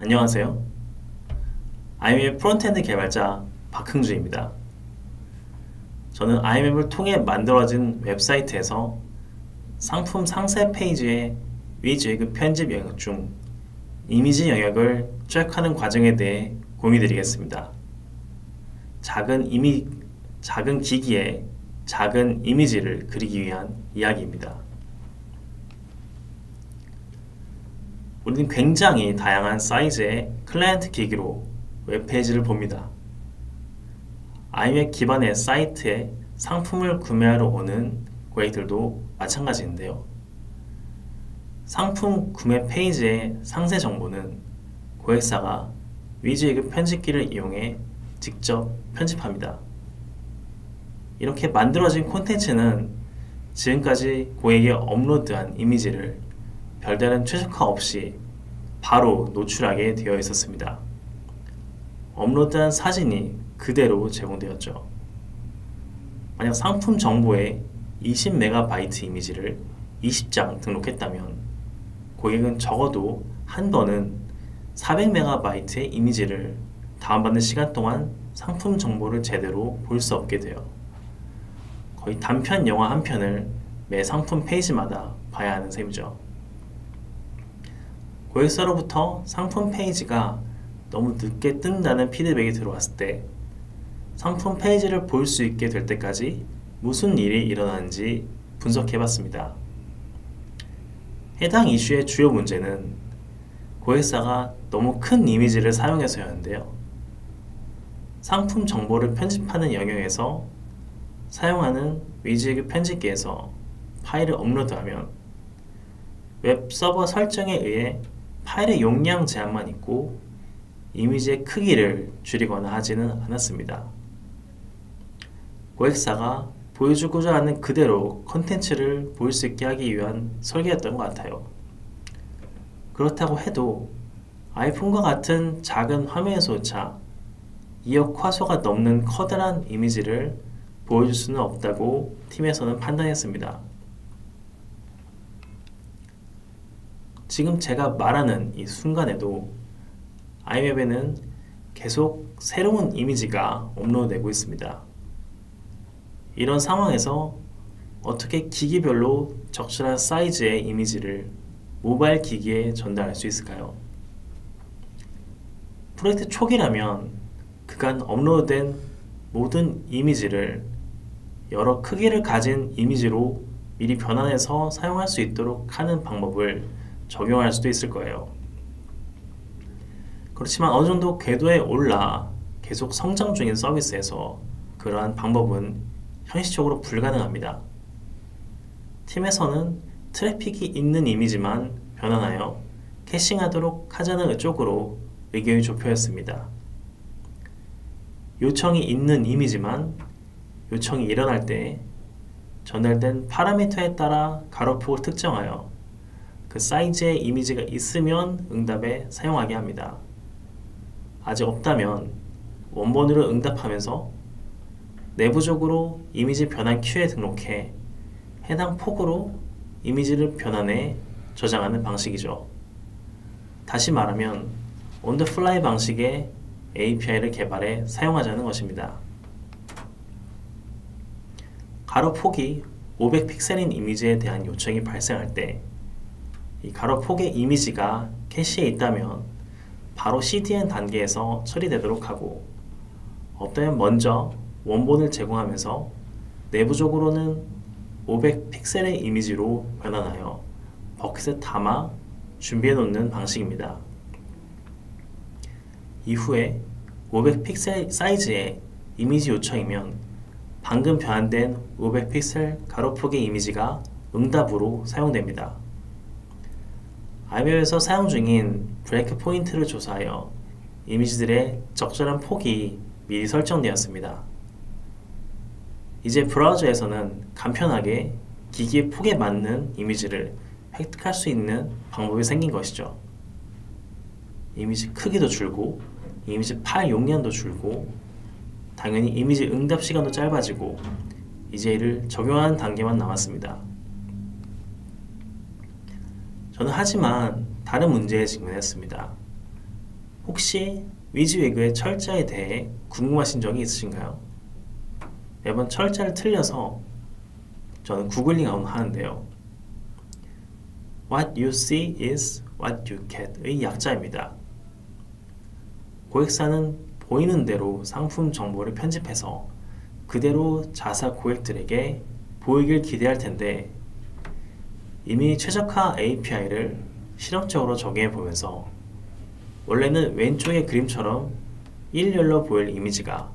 안녕하세요. IMAP 프론트엔드 개발자 박흥주입니다. 저는 IMAP을 통해 만들어진 웹사이트에서 상품 상세 페이지의 위지급 편집 영역 중 이미지 영역을 추적하는 과정에 대해 공유드리겠습니다. 작은 기기에 작은 이미지를 그리기 위한 이야기입니다. 우리는 굉장히 다양한 사이즈의 클라이언트 기기로 웹페이지를 봅니다. IMAP 기반의 사이트에 상품을 구매하러 오는 고객들도 마찬가지인데요. 상품 구매 페이지의 상세 정보는 고객사가 위즈웨그 편집기를 이용해 직접 편집합니다. 이렇게 만들어진 콘텐츠는 지금까지 고객이 업로드한 이미지를 별다른 최적화 없이 바로 노출하게 되어 있었습니다. 업로드한 사진이 그대로 제공되었죠. 만약 상품 정보에 20MB 이미지를 20장 등록했다면 고객은 적어도 한 번은 400MB의 이미지를 다운받는 시간 동안 상품 정보를 제대로 볼 수 없게 돼요. 거의 단편 영화 한 편을 매 상품 페이지마다 봐야 하는 셈이죠. 고객사로부터 상품 페이지가 너무 늦게 뜬다는 피드백이 들어왔을 때 상품 페이지를 볼 수 있게 될 때까지 무슨 일이 일어나는지 분석해봤습니다. 해당 이슈의 주요 문제는 고객사가 너무 큰 이미지를 사용해서였는데요. 상품 정보를 편집하는 영역에서 사용하는 위즈웨그 편집기에서 파일을 업로드하면 웹 서버 설정에 의해 파일의 용량 제한만 있고 이미지의 크기를 줄이거나 하지는 않았습니다. 고객사가 보여주고자 하는 그대로 컨텐츠를 보일 수 있게 하기 위한 설계였던 것 같아요. 그렇다고 해도 아이폰과 같은 작은 화면에서조차 2억 화소가 넘는 커다란 이미지를 보여줄 수는 없다고 팀에서는 판단했습니다. 지금 제가 말하는 이 순간에도 IMAP에는 계속 새로운 이미지가 업로드되고 있습니다. 이런 상황에서 어떻게 기기별로 적절한 사이즈의 이미지를 모바일 기기에 전달할 수 있을까요? 프로젝트 초기라면 그간 업로드된 모든 이미지를 여러 크기를 가진 이미지로 미리 변환해서 사용할 수 있도록 하는 방법을 적용할 수도 있을 거예요. 그렇지만 어느 정도 궤도에 올라 계속 성장 중인 서비스에서 그러한 방법은 현실적으로 불가능합니다. 팀에서는 트래픽이 있는 이미지만 변환하여 캐싱하도록 하자는 쪽으로 의견이 좁혀졌습니다. 요청이 있는 이미지만 요청이 일어날 때 전달된 파라미터에 따라 가로폭을 특정하여 그 사이즈의 이미지가 있으면 응답에 사용하게 합니다. 아직 없다면 원본으로 응답하면서 내부적으로 이미지 변환 큐에 등록해 해당 폭으로 이미지를 변환해 저장하는 방식이죠. 다시 말하면 on the fly 방식의 API를 개발해 사용하자는 것입니다. 가로폭이 500픽셀인 이미지에 대한 요청이 발생할 때 이 가로폭의 이미지가 캐시에 있다면 바로 CDN 단계에서 처리되도록 하고 없다면 먼저 원본을 제공하면서 내부적으로는 500픽셀의 이미지로 변환하여 버킷에 담아 준비해 놓는 방식입니다. 이후에 500픽셀 사이즈의 이미지 요청이면 방금 변환된 500픽셀 가로폭의 이미지가 응답으로 사용됩니다. IMAP에서 사용 중인 브레이크 포인트를 조사하여 이미지들의 적절한 폭이 미리 설정되었습니다. 이제 브라우저에서는 간편하게 기기의 폭에 맞는 이미지를 획득할 수 있는 방법이 생긴 것이죠. 이미지 크기도 줄고 이미지 파일 용량도 줄고 당연히 이미지 응답 시간도 짧아지고 이제 이를 적용하는 단계만 남았습니다. 저는 하지만 다른 문제에 직면했습니다. 혹시 위즈위그의 철자에 대해 궁금하신 적이 있으신가요? 매번 철자를 틀려서 저는 구글링 하는데요. What you see is what you get의 약자입니다. 고객사는 보이는 대로 상품 정보를 편집해서 그대로 자사 고객들에게 보이길 기대할 텐데 이미 최적화 API를 실험적으로 적용해 보면서 원래는 왼쪽의 그림처럼 일렬로 보일 이미지가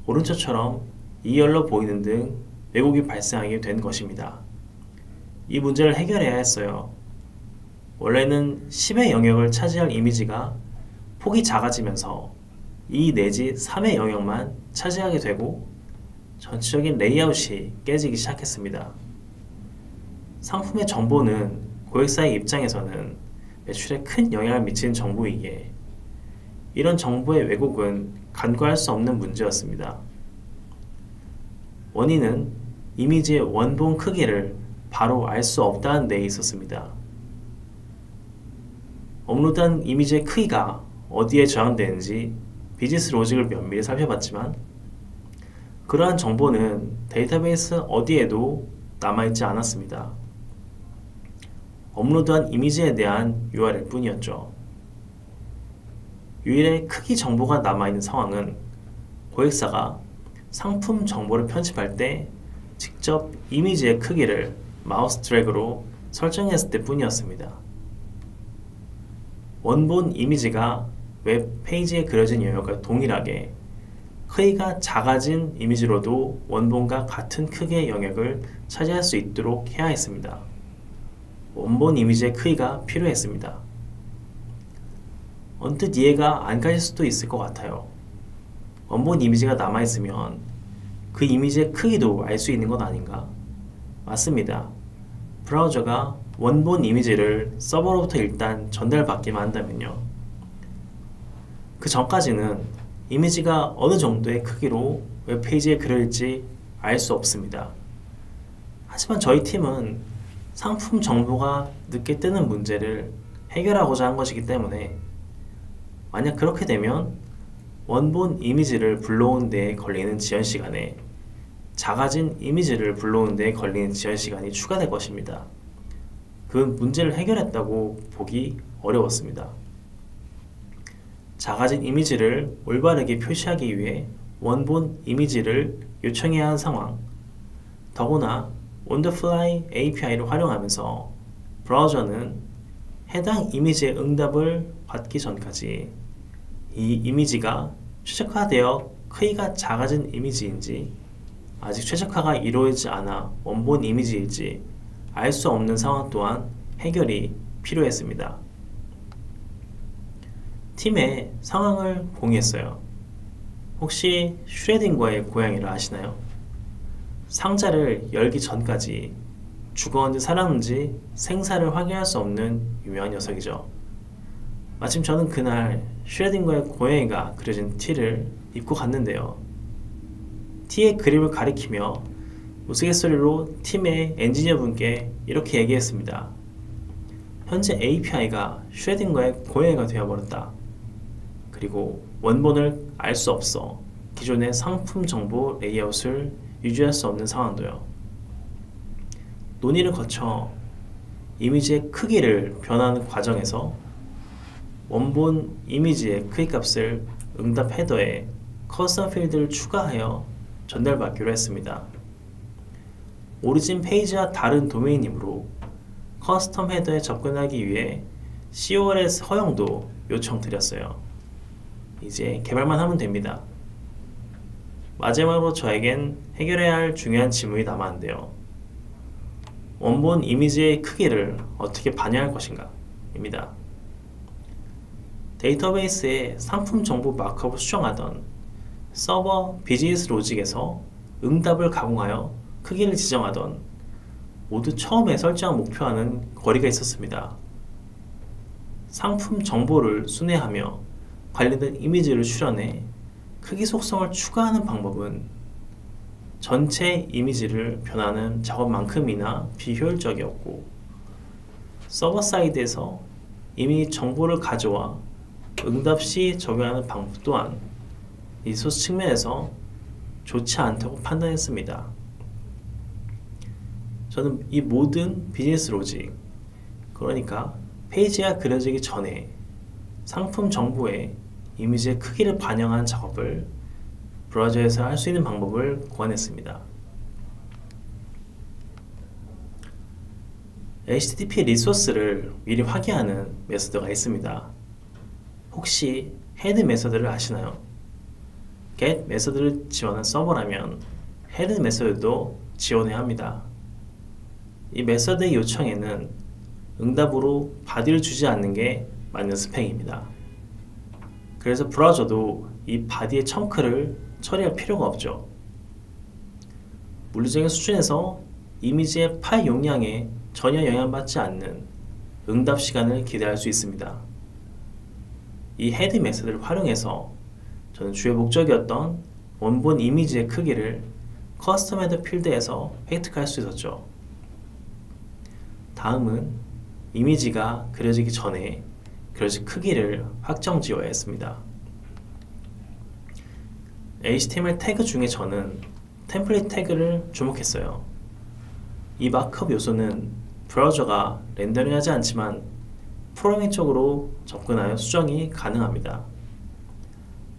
오른쪽처럼 이열로 보이는 등 왜곡이 발생하게 된 것입니다. 이 문제를 해결해야 했어요. 원래는 10의 영역을 차지할 이미지가 폭이 작아지면서 2 내지 3의 영역만 차지하게 되고 전체적인 레이아웃이 깨지기 시작했습니다. 상품의 정보는 고객사의 입장에서는 매출에 큰 영향을 미치는 정보이기에 이런 정보의 왜곡은 간과할 수 없는 문제였습니다. 원인은 이미지의 원본 크기를 바로 알 수 없다는 데에 있었습니다. 업로드한 이미지의 크기가 어디에 저장되는지 비즈니스 로직을 면밀히 살펴봤지만 그러한 정보는 데이터베이스 어디에도 남아있지 않았습니다. 업로드한 이미지에 대한 URL 뿐이었죠. 유일의 크기 정보가 남아있는 상황은 고객사가 상품 정보를 편집할 때 직접 이미지의 크기를 마우스 드래그로 설정했을 때 뿐이었습니다. 원본 이미지가 웹페이지에 그려진 영역과 동일하게 크기가 작아진 이미지로도 원본과 같은 크기의 영역을 차지할 수 있도록 해야 했습니다. 원본 이미지의 크기가 필요했습니다. 언뜻 이해가 안 가실 수도 있을 것 같아요. 원본 이미지가 남아있으면 그 이미지의 크기도 알 수 있는 것 아닌가? 맞습니다. 브라우저가 원본 이미지를 서버로부터 일단 전달받기만 한다면요. 그 전까지는 이미지가 어느 정도의 크기로 웹페이지에 그려질지 알 수 없습니다. 하지만 저희 팀은 상품 정보가 늦게 뜨는 문제를 해결하고자 한 것이기 때문에 만약 그렇게 되면 원본 이미지를 불러오는 데에 걸리는 지연 시간에 작아진 이미지를 불러오는 데에 걸리는 지연 시간이 추가될 것입니다. 그 문제를 해결했다고 보기 어려웠습니다. 작아진 이미지를 올바르게 표시하기 위해 원본 이미지를 요청해야 하는 상황, 더구나 온더플라이 API를 활용하면서 브라우저는 해당 이미지의 응답을 받기 전까지 이 이미지가 최적화되어 크기가 작아진 이미지인지 아직 최적화가 이루어지지 않아 원본 이미지일지 알 수 없는 상황 또한 해결이 필요했습니다. 팀에 상황을 공유했어요. 혹시 슈레딩거의 고양이를 아시나요? 상자를 열기 전까지 죽었는지 살았는지 생사를 확인할 수 없는 유명한 녀석이죠. 마침 저는 그날 슈레딩거의 고양이가 그려진 티를 입고 갔는데요. 티의 그림을 가리키며 우스갯소리로 팀의 엔지니어 분께 이렇게 얘기했습니다. 현재 API가 슈레딩거의 고양이가 되어버렸다. 그리고 원본을 알 수 없어 기존의 상품 정보 레이아웃을 유지할 수 없는 상황도요. 논의를 거쳐 이미지의 크기를 변화하는 과정에서 원본 이미지의 크기 값을 응답 헤더에 커스텀 필드를 추가하여 전달받기로 했습니다. 오리진 페이지와 다른 도메인이므로 커스텀 헤더에 접근하기 위해 CORS 허용도 요청드렸어요. 이제 개발만 하면 됩니다. 마지막으로 저에겐 해결해야 할 중요한 질문이 남았는데요. 원본 이미지의 크기를 어떻게 반영할 것인가? 입니다. 데이터베이스에 상품 정보 마크업을 수정하던 서버 비즈니스 로직에서 응답을 가공하여 크기를 지정하던 모두 처음에 설정한 목표와는 거리가 있었습니다. 상품 정보를 순회하며 관련된 이미지를 출연해 크기 속성을 추가하는 방법은 전체 이미지를 변하는 작업만큼이나 비효율적이었고 서버 사이드에서 이미 정보를 가져와 응답 시 적용하는 방법 또한 리소스 측면에서 좋지 않다고 판단했습니다. 저는 이 모든 비즈니스 로직, 그러니까 페이지가 그려지기 전에 상품 정보의 이미지의 크기를 반영한 작업을 브라우저에서 할 수 있는 방법을 고안했습니다. HTTP 리소스를 미리 확인하는 메서드가 있습니다. 혹시 헤드 메서드를 아시나요? get 메서드를 지원한 서버라면 헤드 메서드도 지원해야 합니다. 이 메서드의 요청에는 응답으로 바디를 주지 않는 게 맞는 스펙입니다. 그래서 브라우저도 이 바디의 청크를 처리할 필요가 없죠. 물리적인 수준에서 이미지의 파일 용량에 전혀 영향받지 않는 응답 시간을 기대할 수 있습니다. 이 헤드 메서드를 활용해서 저는 주요 목적이었던 원본 이미지의 크기를 커스텀 헤더 필드에서 획득할 수 있었죠. 다음은 이미지가 그려지기 전에 그려진 크기를 확정 지어야 했습니다. HTML 태그 중에 저는 템플릿 태그를 주목했어요. 이 마크업 요소는 브라우저가 렌더링하지 않지만 프로그래밍 쪽으로 접근하여 수정이 가능합니다.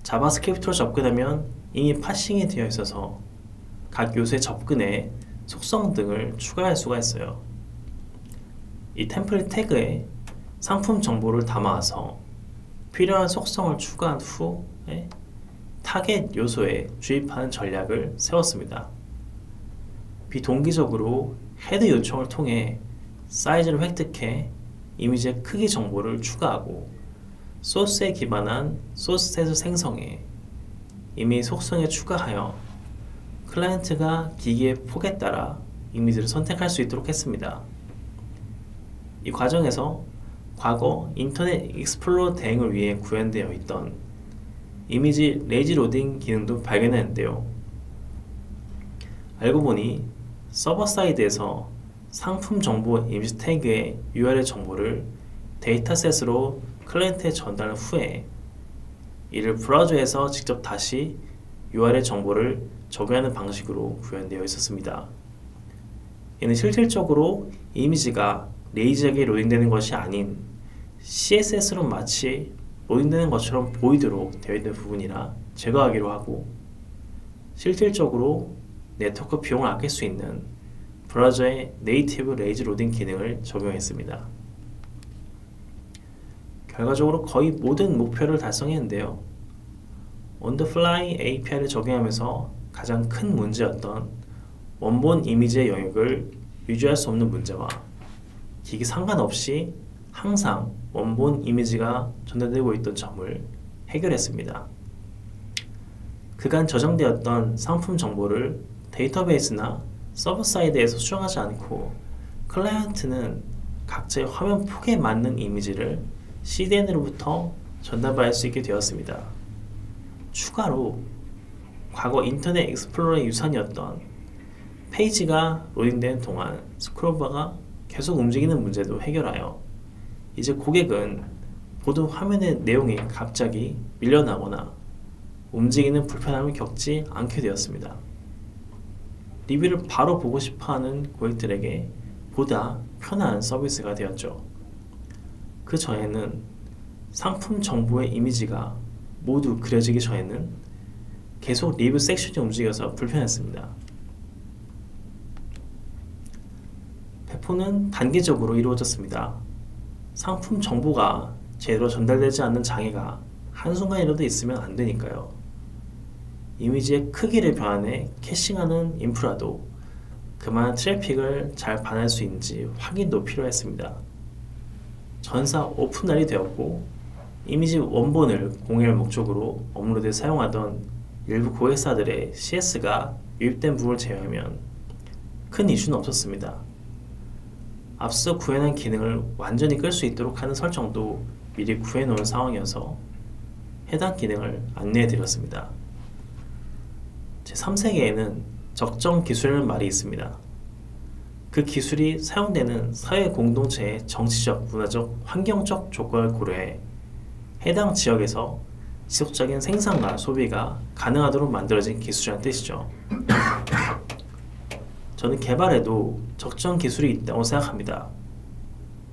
자바스크립트로 접근하면 이미 파싱이 되어 있어서 각 요소의 접근에 속성 등을 추가할 수가 있어요. 이 템플릿 태그에 상품 정보를 담아서 필요한 속성을 추가한 후에 타겟 요소에 주입하는 전략을 세웠습니다. 비동기적으로 헤드 요청을 통해 사이즈를 획득해 이미지의 크기 정보를 추가하고 소스에 기반한 소스셋을 생성해 이미 속성에 추가하여 클라이언트가 기기의 폭에 따라 이미지를 선택할 수 있도록 했습니다. 이 과정에서 과거 인터넷 익스플로러 대행을 위해 구현되어 있던 이미지 레이지 로딩 기능도 발견했는데요. 알고 보니 서버 사이드에서 상품 정보 이미지 태그의 URL 정보를 데이터셋으로 클라이언트에 전달 후에 이를 브라우저에서 직접 다시 URL 정보를 적용하는 방식으로 구현되어 있었습니다. 이는 실질적으로 이미지가 레이지하게 로딩되는 것이 아닌 CSS로 마치 로딩되는 것처럼 보이도록 되어 있는 부분이라 제거하기로 하고, 실질적으로 네트워크 비용을 아낄 수 있는 브라우저의 네이티브 레이지 로딩 기능을 적용했습니다. 결과적으로 거의 모든 목표를 달성했는데요. 온더플라이 API를 적용하면서 가장 큰 문제였던 원본 이미지의 영역을 유지할 수 없는 문제와 기기 상관없이 항상 원본 이미지가 전달되고 있던 점을 해결했습니다. 그간 저장되었던 상품 정보를 데이터베이스나 서버 사이드에서 수정하지 않고 클라이언트는 각자의 화면 폭에 맞는 이미지를 CDN으로부터 전달받을 수 있게 되었습니다. 추가로 과거 인터넷 익스플로러의 유산이었던 페이지가 로딩되는 동안 스크롤바가 계속 움직이는 문제도 해결하여 이제 고객은 보던 화면의 내용이 갑자기 밀려나거나 움직이는 불편함을 겪지 않게 되었습니다. 리뷰를 바로 보고 싶어하는 고객들에게 보다 편한 서비스가 되었죠. 그 전에는 상품 정보의 이미지가 모두 그려지기 전에는 계속 리뷰 섹션이 움직여서 불편했습니다. 배포는 단계적으로 이루어졌습니다. 상품 정보가 제대로 전달되지 않는 장애가 한순간이라도 있으면 안 되니까요. 이미지의 크기를 변환해 캐싱하는 인프라도 그만한 트래픽을 잘 반할 수 있는지 확인도 필요했습니다. 전사 오픈날이 되었고 이미지 원본을 공유할 목적으로 업로드에 사용하던 일부 고객사들의 CS가 유입된 부분을 제외하면 큰 이슈는 없었습니다. 앞서 구현한 기능을 완전히 끌 수 있도록 하는 설정도 미리 구해놓은 상황이어서 해당 기능을 안내해 드렸습니다. 제3세계에는 적정 기술이라는 말이 있습니다. 그 기술이 사용되는 사회 공동체의 정치적, 문화적, 환경적 조건을 고려해 해당 지역에서 지속적인 생산과 소비가 가능하도록 만들어진 기술이라는 뜻이죠. 저는 개발에도 적정 기술이 있다고 생각합니다.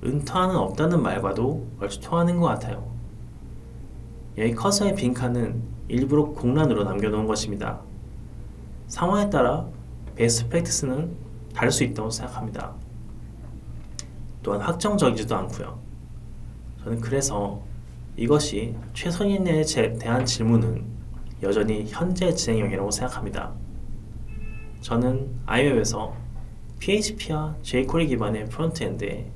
은퇴하는 없다는 말과도 얼추 통하는 것 같아요. 여기 커서의 빈칸은 일부러 공란으로 남겨놓은 것입니다. 상황에 따라 베스트 프랙티스는 다를 수 있다고 생각합니다. 또한 확정적이지도 않고요. 저는 그래서 이것이 최선인에 대한 질문은 여전히 현재 진행형이라고 생각합니다. 저는 iWeb에서 PHP와 jQuery 기반의 프론트엔드에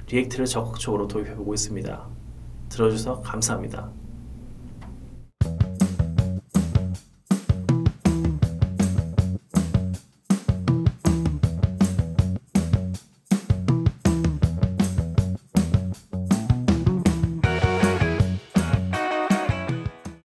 리액트를 적극적으로 도입해보고 있습니다. 들어주셔서 감사합니다.